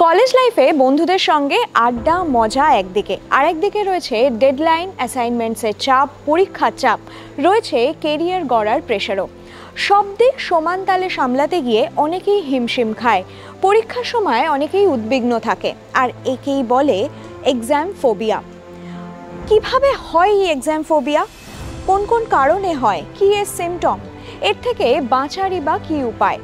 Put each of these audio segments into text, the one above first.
College লাইফে বন্ধুদের সঙ্গে আড্ডা মজা একদিকে, আরেকদিকে রয়েছে ডেডলাইন, অ্যাসাইনমেন্টসের চাপ, পরীক্ষার চাপ, রয়েছে কেরিয়ার গড়ার প্রেশারও। সব দিক সমান তালে সামলাতে গিয়ে অনেকেই হিমশিম খায়। পরীক্ষার সময় অনেকেই উদ্বিগ্ন থাকে, আর একেই বলে এক্সাম ফোবিয়া। কিভাবে হয় এই এক্সাম ফোবিয়া? কোন কোন কারণে হয়? কি এর সিমটম? এর থেকে বাঁচারই বা কী উপায়?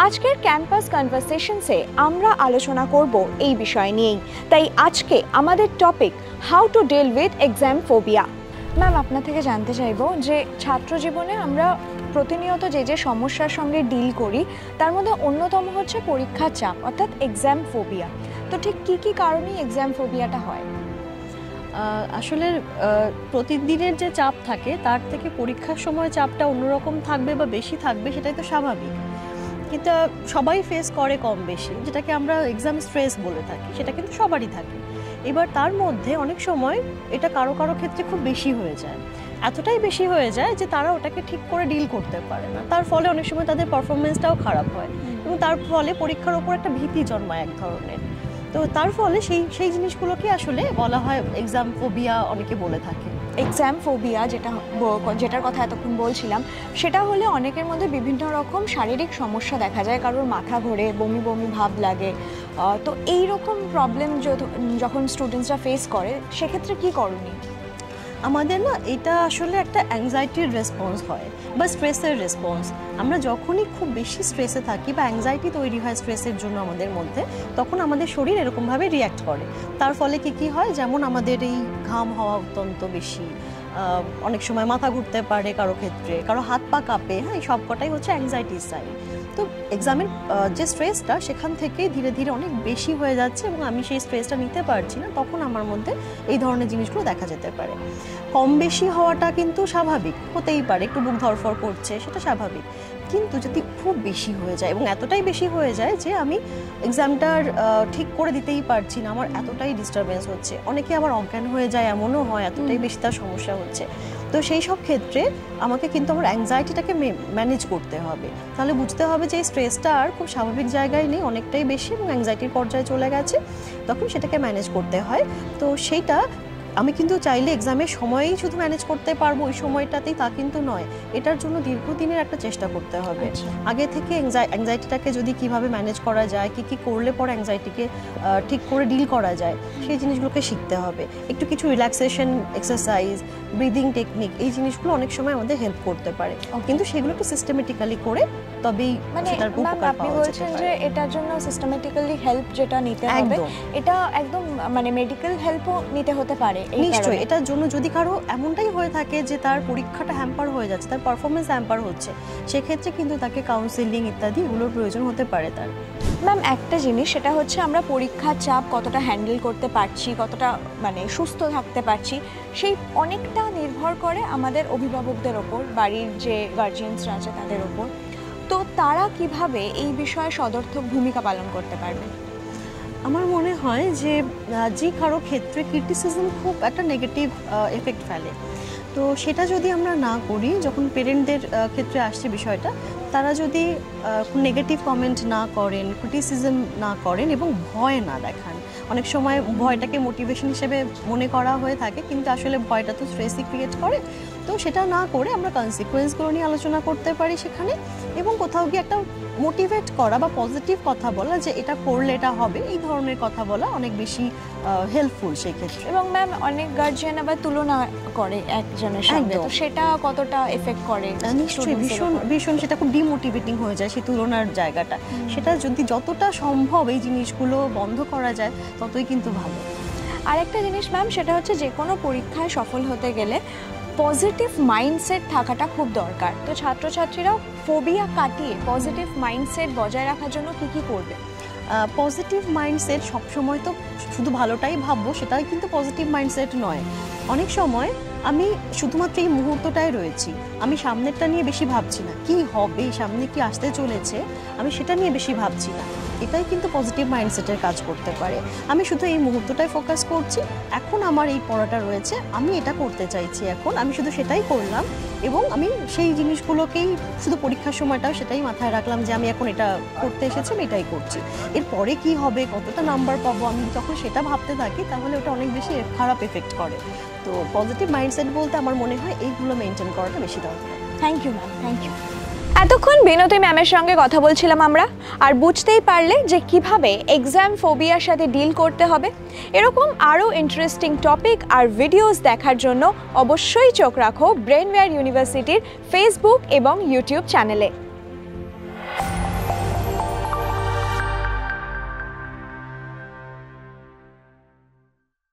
আজকের ক্যাম্পাস কনভারসেশনসে আমরা আলোচনা করব এই বিষয় নিয়েই। তাই আজকে আমাদের topic how to deal with exam phobia. Ma'am, আপনার থেকে জানতে চাইবো যে ছাত্র জীবনে আমরা প্রতিনিয়ত যে সমস্যার সঙ্গে ডিল করি তার মধ্যে অন্যতম হচ্ছে পরীক্ষার চাপ, অর্থাৎ এক্সাম ফোবিয়া। তো ঠিক কী কী কারণেই এক্সাম ফোবিয়াটা হয়? আসলে প্রতিদিনের যে চাপ থাকে তার থেকে পরীক্ষার সময় চাপটা অন্যরকম থাকবে বা বেশি থাকবে, সেটাই তো স্বাভাবিক। কিন্তু সবাই ফেস করে কম বেশি, যেটাকে আমরা এক্সাম স্ট্রেস বলে থাকি, সেটা কিন্তু সবারই থাকে। এবার তার মধ্যে অনেক সময় এটা কারো কারো ক্ষেত্রে খুব বেশি হয়ে যায়, এতটাই বেশি হয়ে যায় যে তারা ওটাকে ঠিক করে ডিল করতে পারে না। তার ফলে অনেক সময় তাদের পারফরমেন্সটাও খারাপ হয় এবং তার ফলে পরীক্ষার ওপর একটা ভীতি জন্মায় এক ধরনের। তো তার ফলে সেই জিনিসগুলোকে আসলে বলা হয় এক্সাম ফোবিয়া, অনেকে বলে থাকে। এক্সাম ফোবিয়া যেটার কথা এতক্ষণ বলছিলাম, সেটা হলে অনেকের মধ্যে বিভিন্ন রকম শারীরিক সমস্যা দেখা যায়। কারোর মাথা ঘোরে, বমি বমি ভাব লাগে। তো এই রকম প্রবলেম যখন স্টুডেন্টসরা ফেস করে, সেক্ষেত্রে কী করণীয়? আমাদের না এটা আসলে একটা অ্যাংজাইটির রেসপন্স হয় বা স্ট্রেসের রেসপন্স। আমরা যখনই খুব বেশি স্ট্রেসে থাকি বা অ্যাংজাইটি তৈরি হয় স্ট্রেসের জন্য আমাদের মধ্যে, তখন আমাদের শরীর এরকমভাবে রিয়্যাক্ট করে। তার ফলে কি হয়, যেমন আমাদের এই ঘাম হওয়া অত্যন্ত বেশি, অনেক সময় মাথা ঘুরতে পারে কারো ক্ষেত্রে, কারো হাত পা কাঁপে। হ্যাঁ, এই সবকটাই হচ্ছে অ্যাংজাইটির সাইন। তো এক্সামের যে স্ট্রেসটা সেখান থেকে ধীরে ধীরে অনেক বেশি হয়ে যাচ্ছে এবং আমি সেই স্ট্রেসটা নিতে পারছি না, তখন আমার মধ্যে এই ধরনের জিনিসগুলো দেখা যেতে পারে। কম বেশি হওয়াটা কিন্তু স্বাভাবিক, হতেই পারে, একটু বুক ধড়ফড় করছে, সেটা স্বাভাবিক। কিন্তু যদি খুব বেশি হয়ে যায় এবং এতটাই বেশি হয়ে যায় যে আমি এক্সামটার ঠিক করে দিতেই পারছি না, আমার এতটাই ডিস্টারবেন্স হচ্ছে, অনেকে আবার অজ্ঞান হয়ে যায়, এমনও হয়, এতটাই বেশি তার সমস্যা হচ্ছে। তো সেই সব ক্ষেত্রে আমাকে কিন্তু আমার অ্যাংজাইটিটাকে ম্যানেজ করতে হবে। তাহলে বুঝতে হবে যে এই স্ট্রেসটা আর খুব স্বাভাবিক জায়গায় নেই, অনেকটাই বেশি এবং অ্যাংজাইটির পর্যায়ে চলে গেছে, তখন সেটাকে ম্যানেজ করতে হয়। তো সেইটা আমি কিন্তু চাইলে এক্সামের সময়েই শুধু ম্যানেজ করতে পারবো, ওই সময়টাতেই, তা কিন্তু নয়। এটার জন্য দীর্ঘদিনের একটা চেষ্টা করতে হবে। আগে থেকে অ্যাংজাইটিটাকে যদি কিভাবে ম্যানেজ করা যায়, কি করলে পরে অ্যাংজাইটিকে ঠিক করে ডিল করা যায়, সেই জিনিসগুলোকে শিখতে হবে। একটু কিছু রিল্যাক্সেশন এক্সারসাইজ, ব্রিদিং টেকনিক, এই জিনিসগুলো অনেক সময় আমাদের হেল্প করতে পারে, কিন্তু সেগুলো একটু সিস্টেমেটিক্যালি করে তবেই সেটার উপকার পাওয়া আপনি বলছেন যে এটার জন্য সিস্টেমেটিক্যালি হেল্প যেটা নিতে হবে, এটা একদম মানে মেডিকেল হেল্পও নিতে হতে পারে। নিশ্চয়ই, এটার জন্য যদি কারো এমনটাই হয়ে থাকে যে তার পরীক্ষাটা হ্যাম্পার হয়ে যাচ্ছে, তার পারফরমেন্স হ্যাম্পার হচ্ছে, সেক্ষেত্রে কিন্তু তাকে কাউন্সেলিং ইত্যাদি এগুলোর প্রয়োজন হতে পারে তার। ম্যাম, একটা জিনিস, সেটা হচ্ছে আমরা পরীক্ষার চাপ কতটা হ্যান্ডেল করতে পারছি, কতটা মানে সুস্থ থাকতে পারছি, সেই অনেকটা নির্ভর করে আমাদের অভিভাবকদের ওপর, বাড়ির যে গার্জিয়ানসরা আছে তাদের ওপর। তো তারা কিভাবে এই বিষয়ে সদর্থক ভূমিকা পালন করতে পারবে? আমার মনে হয় যে কারো ক্ষেত্রে ক্রিটিসিজম খুব একটা নেগেটিভ এফেক্ট ফেলে, তো সেটা যদি আমরা না করি, যখন পেরেন্টদের ক্ষেত্রে আসছে বিষয়টা, তারা যদি নেগেটিভ কমেন্ট না করেন, ক্রিটিসিজম না করেন এবং ভয় না দেখান। অনেক সময় ভয়টাকে মোটিভেশন হিসেবে মনে করা হয়ে থাকে, কিন্তু আসলে ভয়টা তো স্ট্রেসই ক্রিয়েট করে। তো সেটা না করে আমরা কনসিকুয়েন্সগুলো নিয়ে আলোচনা করতে পারি সেখানে, এবং কোথাও গিয়ে একটা মোটিভেট করা বা পজিটিভ কথা বলা যে এটা করলে এটা হবে, এই ধরনের কথা বলা অনেক বেশি হেল্পফুল সেই ক্ষেত্রে। এবং ম্যাম, অনেক গার্জিয়ান আবার তুলনা করে একজনের সঙ্গে, তো সেটা কতটা এফেক্ট করে? নিশ্চয়ই ভীষণ ভীষণ, সেটা খুব ডিমোটিভেটিং হয়ে যায় সেই তুলনার জায়গাটা। সেটা যদি যতটা সম্ভব এই জিনিসগুলো বন্ধ করা যায়, ততই কিন্তু ভালো। আরেকটা জিনিস ম্যাম, সেটা হচ্ছে যে কোনো পরীক্ষায় সফল হতে গেলে পজিটিভ মাইন্ডসেট থাকাটা খুব দরকার। তো ছাত্রছাত্রীরাও ফোবিয়া কাটিয়ে পজিটিভ মাইন্ডসেট বজায় রাখার জন্য কী করবে? পজিটিভ মাইন্ডসেট সবসময় তো শুধু ভালোটাই ভাববো, সেটাই কিন্তু পজিটিভ মাইন্ডসেট নয়। অনেক সময় আমি শুধুমাত্র এই মুহূর্তটায় রয়েছি, আমি সামনেরটা নিয়ে বেশি ভাবছি না, কি হবে, সামনে কি আসতে চলেছে, আমি সেটা নিয়ে বেশি ভাবছি না। এটাই কিন্তু পজিটিভ মাইন্ডসেটের কাজ করতে পারে। আমি শুধু এই মুহূর্তটাই ফোকাস করছি, এখন আমার এই পড়াটা রয়েছে, আমি এটা করতে চাইছি, এখন আমি শুধু সেটাই করলাম এবং আমি সেই জিনিসগুলোকেই শুধু পরীক্ষার সময়টাও সেটাই মাথায় রাখলাম যে আমি এখন এটা করতে এসেছি, আমি এটাই করছি। এরপরে কি হবে, কতটা নাম্বার পাবো, আমি যখন সেটা ভাবতে থাকি তাহলে ওটা অনেক বেশি খারাপ এফেক্ট করে। তো পজিটিভ মাইন্ডসেট বলতে আমার মনে হয় এইগুলো মেনটেন করাটা বেশি দরকার। Thank you ma'am, thank you. এতক্ষণ বিনতি ম্যামের সঙ্গে কথা বলছিলাম আমরা, আর বুঝতেই পারলে যে কিভাবে এক্সাম ফোবিয়ার সাথে ডিল করতে হবে। এরকম আরও ইন্টারেস্টিং টপিক আর ভিডিওস দেখার জন্য অবশ্যই চোখ রাখো ব্রেনওয়্যার ইউনিভার্সিটির ফেসবুক এবং ইউটিউব চ্যানেলে।